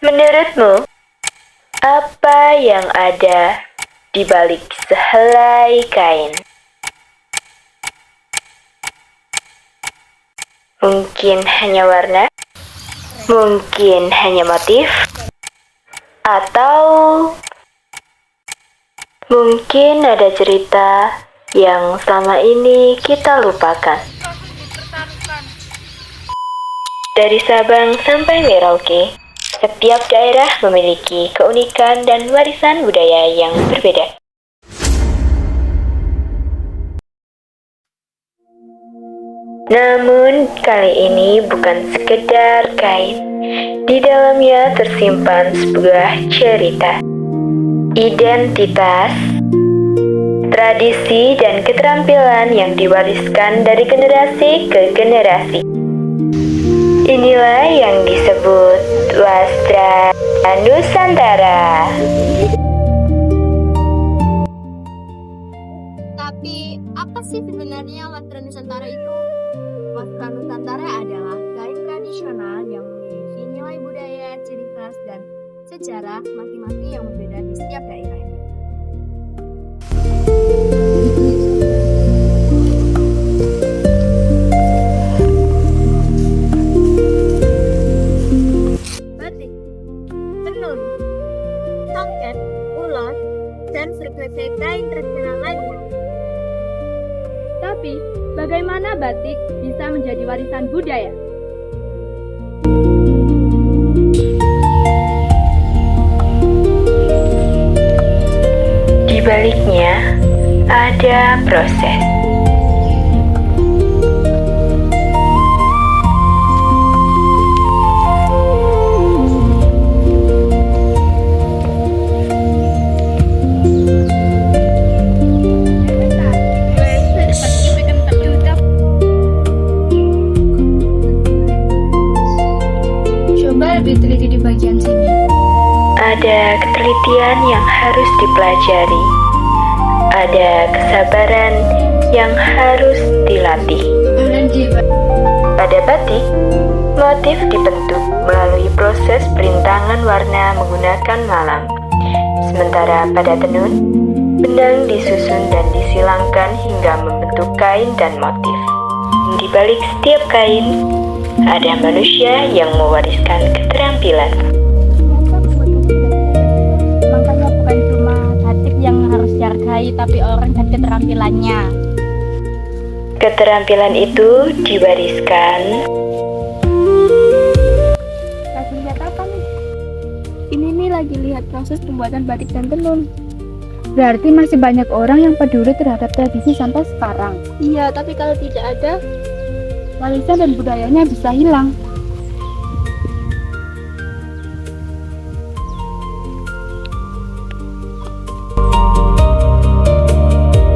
Menurutmu, apa yang ada di balik sehelai kain? Mungkin hanya warna, mungkin hanya motif, atau mungkin ada cerita yang selama ini kita lupakan. Dari Sabang sampai Merauke, setiap daerah memiliki keunikan dan warisan budaya yang berbeda. Namun kali ini bukan sekedar kain. Di dalamnya tersimpan sebuah cerita, identitas, tradisi, dan keterampilan yang diwariskan dari generasi ke generasi. Inilah yang disebut Wastra Nusantara. Tapi apa sih sebenarnya Wastra Nusantara itu? Wastra Nusantara adalah kain tradisional yang memiliki nilai budaya, ciri khas, dan sejarah masing-masing yang berbeda di setiap daerah. Batik, tenun, songket, ulos, dan berbagai kain tradisional lainnya. Tapi, bagaimana batik bisa menjadi warisan budaya? Di baliknya ada proses. Coba lebih teliti di bagian sini. Ada ketelitian yang harus dipelajari. Ada kesabaran yang harus dilatih. Pada batik, motif dibentuk melalui proses perintangan warna menggunakan malam. Sementara pada tenun, benang disusun dan disilangkan hingga membentuk kain dan motif. Di balik setiap kain, ada manusia yang mewariskan keterampilan. Makanya bukan cuma batik yang harus dihargai, tapi orang dan keterampilannya. Keterampilan itu diwariskan. Lagi lihat apa nih? Ini nih lagi lihat proses pembuatan batik dan tenun. Berarti masih banyak orang yang peduli terhadap tradisi sampai sekarang. Iya, tapi kalau tidak ada, Warisan dan budayanya bisa hilang.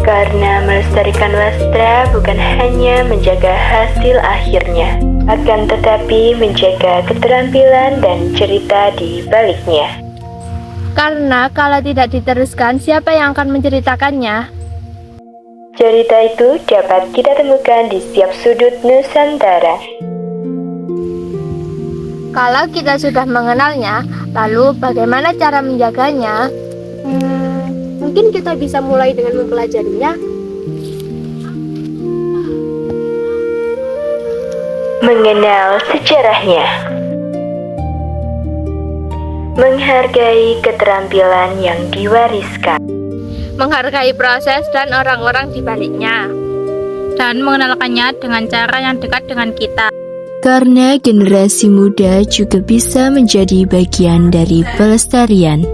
Karena melestarikan wastra bukan hanya menjaga hasil akhirnya, akan tetapi menjaga keterampilan dan cerita di baliknya. Karena kalau tidak diteruskan, siapa yang akan menceritakannya? Cerita itu dapat kita temukan di setiap sudut Nusantara. Kalau kita sudah mengenalnya, lalu bagaimana cara menjaganya? mungkin kita bisa mulai dengan mempelajarinya. Mengenal sejarahnya. Menghargai keterampilan yang diwariskan. Menghargai proses dan orang-orang di baliknya, dan mengenalkannya dengan cara yang dekat dengan kita. Karena generasi muda juga bisa menjadi bagian dari pelestarian.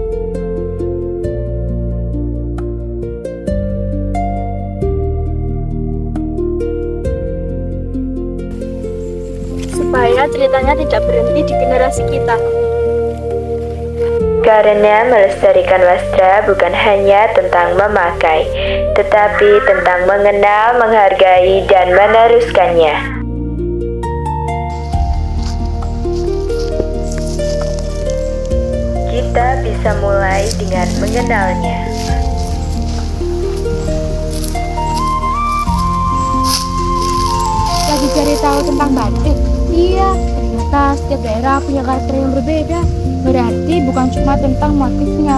Supaya ceritanya tidak berhenti di generasi kita. Karena melestarikan wastra bukan hanya tentang memakai, tetapi tentang mengenal, menghargai, dan meneruskannya. Kita bisa mulai dengan mengenalnya. Jadi cari tahu tentang batik. Iya, ternyata Ternyata setiap daerah punya karakter yang berbeda. Berarti bukan cuma tentang motifnya.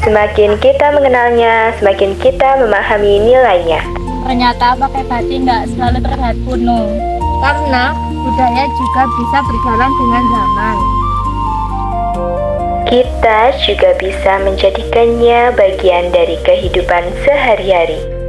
Semakin kita mengenalnya, semakin kita memahami nilainya. Ternyata pakai batik nggak selalu terlihat kuno. Karena budaya juga bisa berjalan dengan zaman. Kita juga bisa menjadikannya bagian dari kehidupan sehari-hari.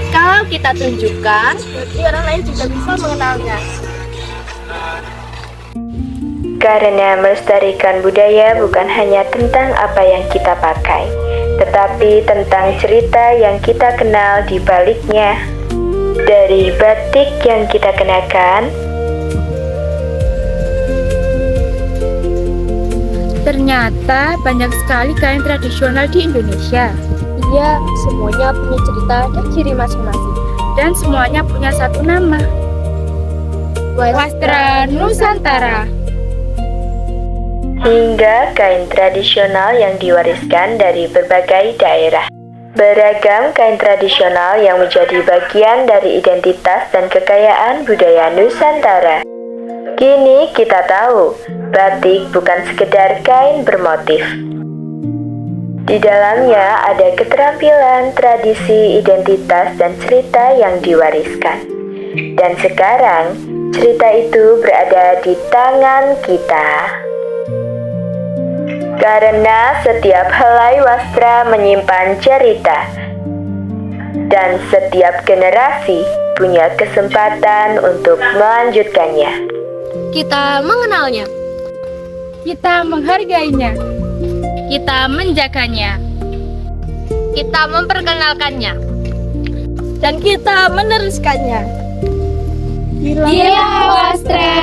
Kalau kita tunjukkan, berarti orang lain juga bisa mengenalnya. Karena melestarikan budaya bukan hanya tentang apa yang kita pakai, tetapi tentang cerita yang kita kenal di baliknya. Dari batik yang kita kenakan, Ternyata banyak sekali kain tradisional di Indonesia. Iya, semuanya punya cerita dan ciri masing-masing. Dan semuanya punya satu nama. Wastra Nusantara. hingga kain tradisional yang diwariskan dari berbagai daerah. Beragam kain tradisional yang menjadi bagian dari identitas dan kekayaan budaya Nusantara. Kini kita tahu, batik bukan sekedar kain bermotif. Di dalamnya ada keterampilan, tradisi, identitas, dan cerita yang diwariskan. Dan sekarang, cerita itu berada di tangan kita. Karena setiap helai wastra menyimpan cerita, dan setiap generasi punya kesempatan untuk melanjutkannya. Kita mengenalnya, Kita menghargainya. kita menjaganya, kita memperkenalkannya, dan kita meneruskannya. Gila Wastra